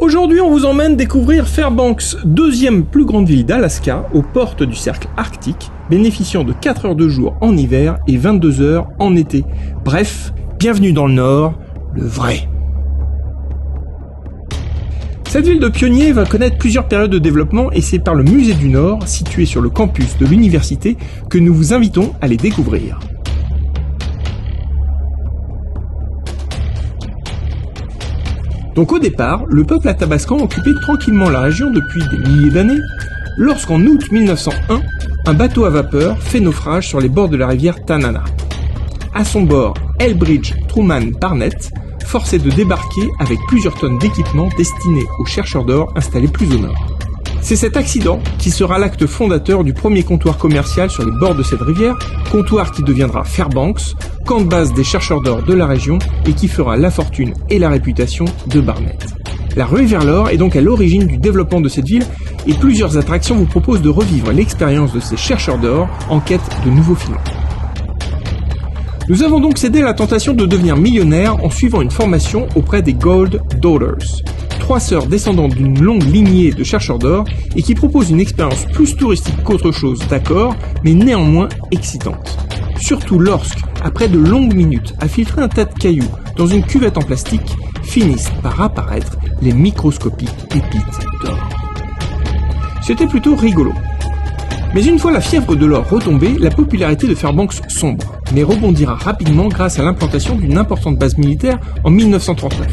Aujourd'hui, on vous emmène découvrir Fairbanks, deuxième plus grande ville d'Alaska, aux portes du cercle arctique, bénéficiant de 4 heures de jour en hiver et 22 heures en été. Bref, bienvenue dans le Nord, le vrai. Cette ville de pionniers va connaître plusieurs périodes de développement et c'est par le Musée du Nord, situé sur le campus de l'université, que nous vous invitons à les découvrir. Donc au départ, le peuple athabascan occupait tranquillement la région depuis des milliers d'années, lorsqu'en août 1901, un bateau à vapeur fait naufrage sur les bords de la rivière Tanana. À son bord, Elbridge Truman Barnett, forcé de débarquer avec plusieurs tonnes d'équipements destinés aux chercheurs d'or installés plus au nord. C'est cet accident qui sera l'acte fondateur du premier comptoir commercial sur les bords de cette rivière, comptoir qui deviendra Fairbanks, camp de base des chercheurs d'or de la région et qui fera la fortune et la réputation de Barnett. La ruée vers l'or est donc à l'origine du développement de cette ville et plusieurs attractions vous proposent de revivre l'expérience de ces chercheurs d'or en quête de nouveaux filons. Nous avons donc cédé à la tentation de devenir millionnaires en suivant une formation auprès des Gold Daughters, 3 sœurs descendantes d'une longue lignée de chercheurs d'or et qui proposent une expérience plus touristique qu'autre chose, d'accord, mais néanmoins excitante. Surtout lorsque, après de longues minutes à filtrer un tas de cailloux dans une cuvette en plastique, finissent par apparaître les microscopiques pépites d'or. C'était plutôt rigolo. Mais une fois la fièvre de l'or retombée, la popularité de Fairbanks sombre, mais rebondira rapidement grâce à l'implantation d'une importante base militaire en 1939.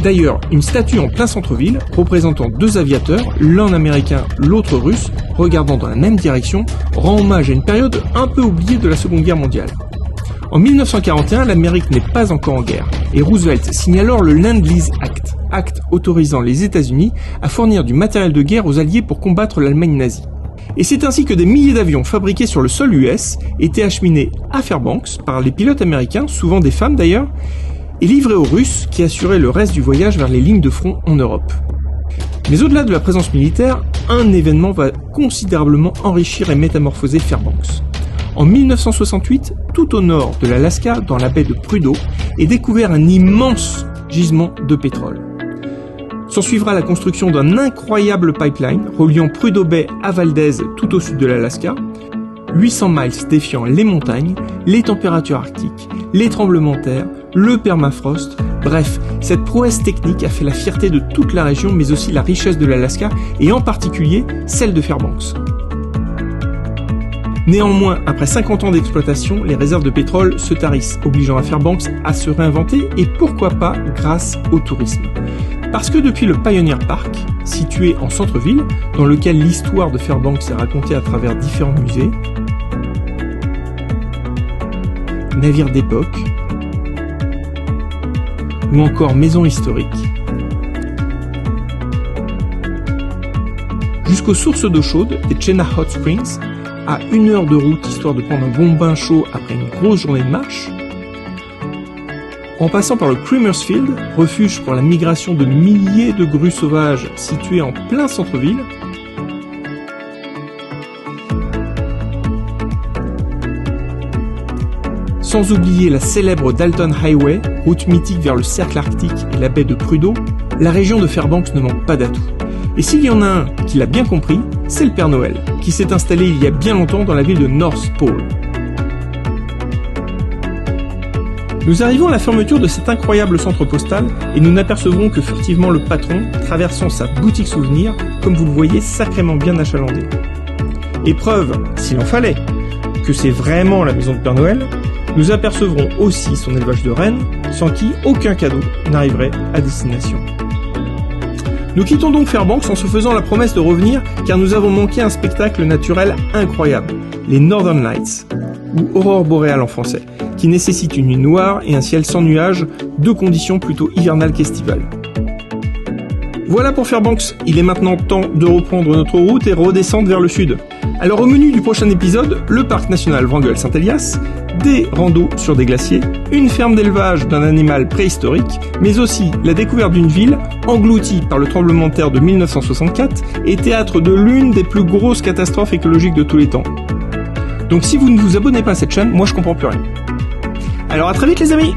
D'ailleurs, une statue en plein centre-ville, représentant 2 aviateurs, l'un américain, l'autre russe, regardant dans la même direction, rend hommage à une période un peu oubliée de la Seconde Guerre mondiale. En 1941, l'Amérique n'est pas encore en guerre, et Roosevelt signe alors le Land-Lease Act, acte autorisant les États-Unis à fournir du matériel de guerre aux Alliés pour combattre l'Allemagne nazie. Et c'est ainsi que des milliers d'avions fabriqués sur le sol US étaient acheminés à Fairbanks par les pilotes américains, souvent des femmes d'ailleurs, et livrés aux Russes qui assuraient le reste du voyage vers les lignes de front en Europe. Mais au-delà de la présence militaire, un événement va considérablement enrichir et métamorphoser Fairbanks. En 1968, tout au nord de l'Alaska, dans la baie de Prudhoe, est découvert un immense gisement de pétrole. S'en suivra la construction d'un incroyable pipeline reliant Prudhoe Bay à Valdez tout au sud de l'Alaska, 800 miles défiant les montagnes, les températures arctiques, les tremblements de terre, le permafrost, bref, cette prouesse technique a fait la fierté de toute la région mais aussi la richesse de l'Alaska et en particulier celle de Fairbanks. Néanmoins, après 50 ans d'exploitation, les réserves de pétrole se tarissent, obligeant à Fairbanks à se réinventer et pourquoi pas grâce au tourisme. Parce que depuis le Pioneer Park, situé en centre-ville, dans lequel l'histoire de Fairbanks est racontée à travers différents musées, navires d'époque, ou encore maisons historiques, jusqu'aux sources d'eau chaude des Chena Hot Springs, à 1 heure de route histoire de prendre un bon bain chaud après une grosse journée de marche, en passant par le Creamers Field, refuge pour la migration de milliers de grues sauvages situé en plein centre-ville, sans oublier la célèbre Dalton Highway, route mythique vers le cercle arctique et la baie de Prudhoe, la région de Fairbanks ne manque pas d'atouts. Et s'il y en a un qui l'a bien compris, c'est le Père Noël, qui s'est installé il y a bien longtemps dans la ville de North Pole. Nous arrivons à la fermeture de cet incroyable centre postal et nous n'apercevrons que furtivement le patron traversant sa boutique souvenir, comme vous le voyez sacrément bien achalandé. Et preuve, s'il en fallait, que c'est vraiment la maison de Père Noël, nous apercevrons aussi son élevage de rennes, sans qui aucun cadeau n'arriverait à destination. Nous quittons donc Fairbanks en se faisant la promesse de revenir car nous avons manqué un spectacle naturel incroyable, les Northern Lights, ou aurore boréale en français, qui nécessite une nuit noire et un ciel sans nuages, 2 conditions plutôt hivernales qu'estivales. Voilà pour Fairbanks, il est maintenant temps de reprendre notre route et redescendre vers le sud. Alors au menu du prochain épisode, le parc national Wrangell-Saint-Elias, des randos sur des glaciers, une ferme d'élevage d'un animal préhistorique, mais aussi la découverte d'une ville engloutie par le tremblement de terre de 1964 et théâtre de l'une des plus grosses catastrophes écologiques de tous les temps. Donc si vous ne vous abonnez pas à cette chaîne, moi je comprends plus rien. Alors à très vite les amis!